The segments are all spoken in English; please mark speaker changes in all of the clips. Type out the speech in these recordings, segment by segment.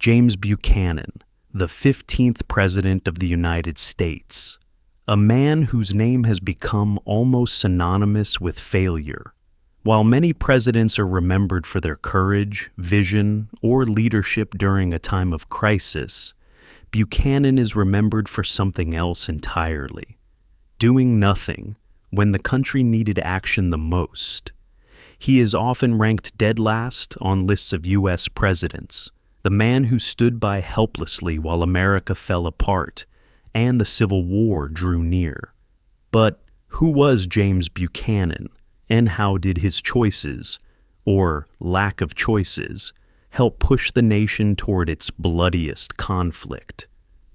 Speaker 1: James Buchanan, the 15th President of the United States, a man whose name has become almost synonymous with failure. While many presidents are remembered for their courage, vision, or leadership during a time of crisis, Buchanan is remembered for something else entirely: doing nothing when the country needed action the most. He is often ranked dead last on lists of U.S. presidents, the man who stood by helplessly while America fell apart and the Civil War drew near. But who was James Buchanan, and how did his choices, or lack of choices, help push the nation toward its bloodiest conflict?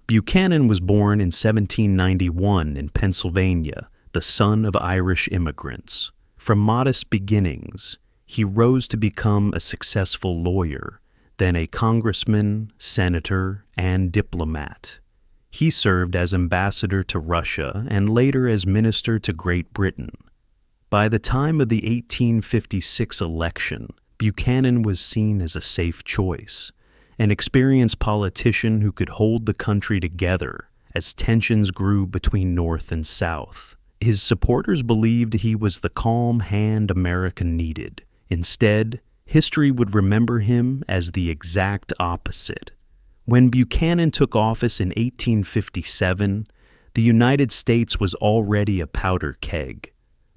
Speaker 1: Buchanan was born in 1791 in Pennsylvania, the son of Irish immigrants. From modest beginnings, he rose to become a successful lawyer, then a congressman, senator, and diplomat. He served as ambassador to Russia and later as minister to Great Britain. By the time of the 1856 election, Buchanan was seen as a safe choice, an experienced politician who could hold the country together as tensions grew between North and South. His supporters believed he was the calm hand America needed. Instead, history would remember him as the exact opposite. When Buchanan took office in 1857, the United States was already a powder keg.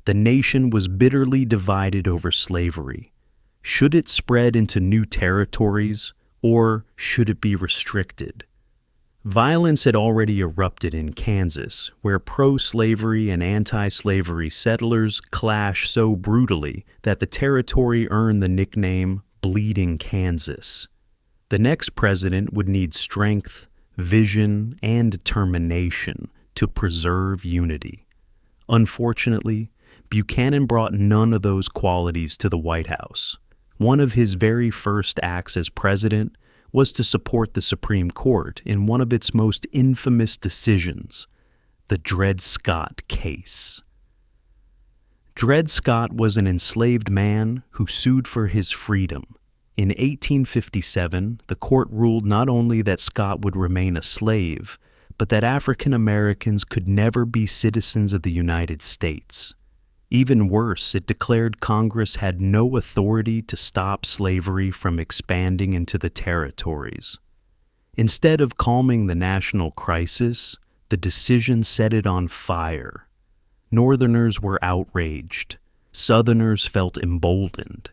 Speaker 1: The nation was bitterly divided over slavery. Should it spread into new territories, or should it be restricted? Violence had already erupted in Kansas, where pro-slavery and anti-slavery settlers clashed so brutally that the territory earned the nickname Bleeding Kansas. The next president would need strength, vision, and determination to preserve unity. Unfortunately, Buchanan brought none of those qualities to the White House. One of his very first acts as president was to support the Supreme Court in one of its most infamous decisions, the Dred Scott case. Dred Scott was an enslaved man who sued for his freedom. In 1857, the court ruled not only that Scott would remain a slave, but that African Americans could never be citizens of the United States. Even worse, it declared Congress had no authority to stop slavery from expanding into the territories. Instead of calming the national crisis, the decision set it on fire. Northerners were outraged, Southerners felt emboldened,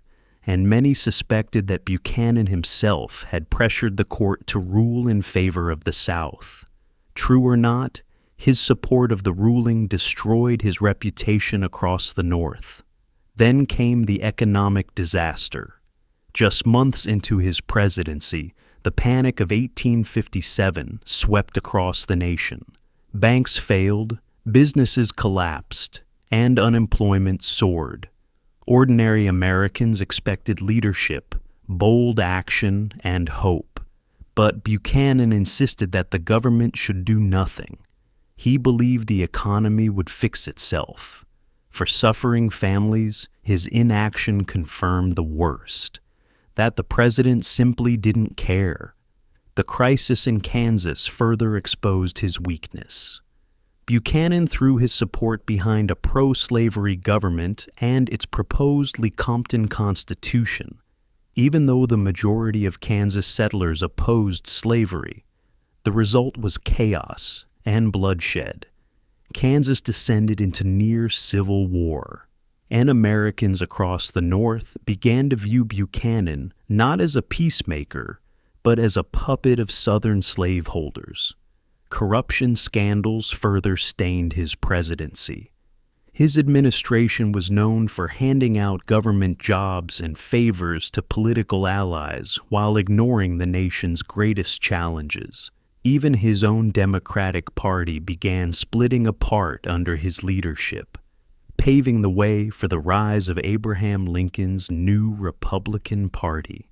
Speaker 1: and many suspected that Buchanan himself had pressured the court to rule in favor of the South. True or not, his support of the ruling destroyed his reputation across the North. Then came the economic disaster. Just months into his presidency, the Panic of 1857 swept across the nation. Banks failed, businesses collapsed, and unemployment soared. Ordinary Americans expected leadership, bold action, and hope. But Buchanan insisted that the government should do nothing. He believed the economy would fix itself. For suffering families, his inaction confirmed the worst, that the president simply didn't care. The crisis in Kansas further exposed his weakness. Buchanan threw his support behind a pro-slavery government and its proposed Lecompton Constitution, even though the majority of Kansas settlers opposed slavery. The result was chaos and bloodshed. Kansas descended into near civil war, and Americans across the North began to view Buchanan not as a peacemaker, but as a puppet of Southern slaveholders. Corruption scandals further stained his presidency. His administration was known for handing out government jobs and favors to political allies while ignoring the nation's greatest challenges. Even his own Democratic Party began splitting apart under his leadership, paving the way for the rise of Abraham Lincoln's new Republican Party.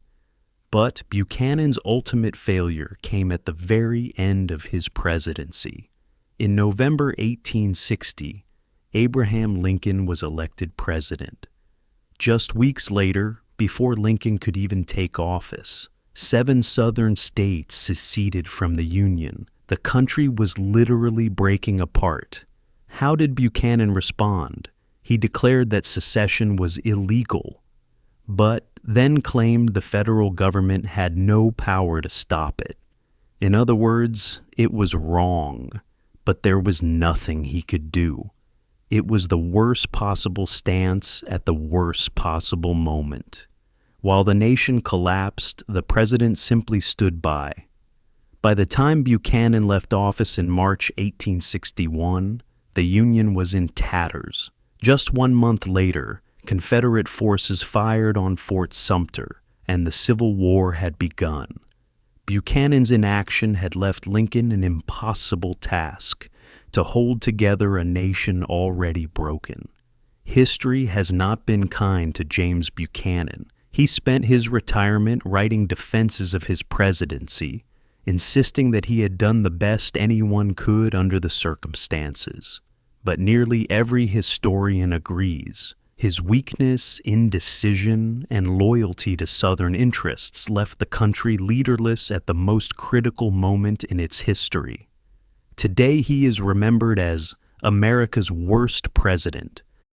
Speaker 1: But Buchanan's ultimate failure came at the very end of his presidency. In November 1860, Abraham Lincoln was elected president. Just weeks later, before Lincoln could even take office, 7 southern states seceded from the Union. The country was literally breaking apart. How did Buchanan respond? He declared that secession was illegal, but then claimed the federal government had no power to stop it. In other words, it was wrong, but there was nothing he could do. It was the worst possible stance at the worst possible moment. While the nation collapsed, the president simply stood by. By the time Buchanan left office in March 1861, the Union was in tatters. Just 1 month later, Confederate forces fired on Fort Sumter, and the Civil War had begun. Buchanan's inaction had left Lincoln an impossible task: to hold together a nation already broken. History has not been kind to James Buchanan. He spent his retirement writing defenses of his presidency, insisting that he had done the best anyone could under the circumstances. But nearly every historian agrees. His weakness, indecision, and loyalty to Southern interests left the country leaderless at the most critical moment in its history. Today he is remembered as America's worst president,